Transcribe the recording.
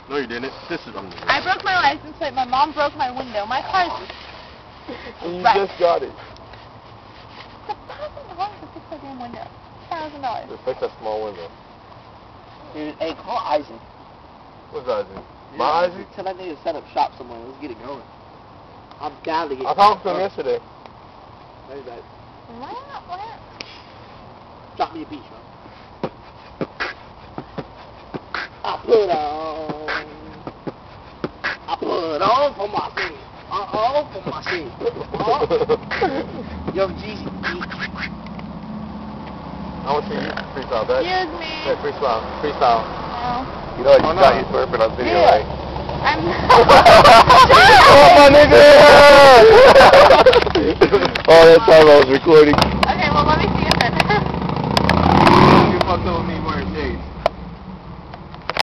No, you didn't. This is I broke my license plate. My mom broke my window. My car's And you right. just got it. It's $1,000 to fix that damn window. $1,000. Just fix that small window. Dude, hey, call Isaac. What's Isaac? Yeah, My Isaac? Tell that nigga to set up shop somewhere. Let's get it going. I'm down to get I talked to him yesterday. Maybe that. What? Drop me a beat, bro. I put on for my city. For my city. Yo, Jeezy. I want to see you freestyle that. Excuse me. Hey, freestyle. Freestyle. No. You know I just got you twerping on video, Yeah. right? I'm... Oh, my nigga! Oh, that time I was recording. Okay, well, let me see it then. You fucked up with me.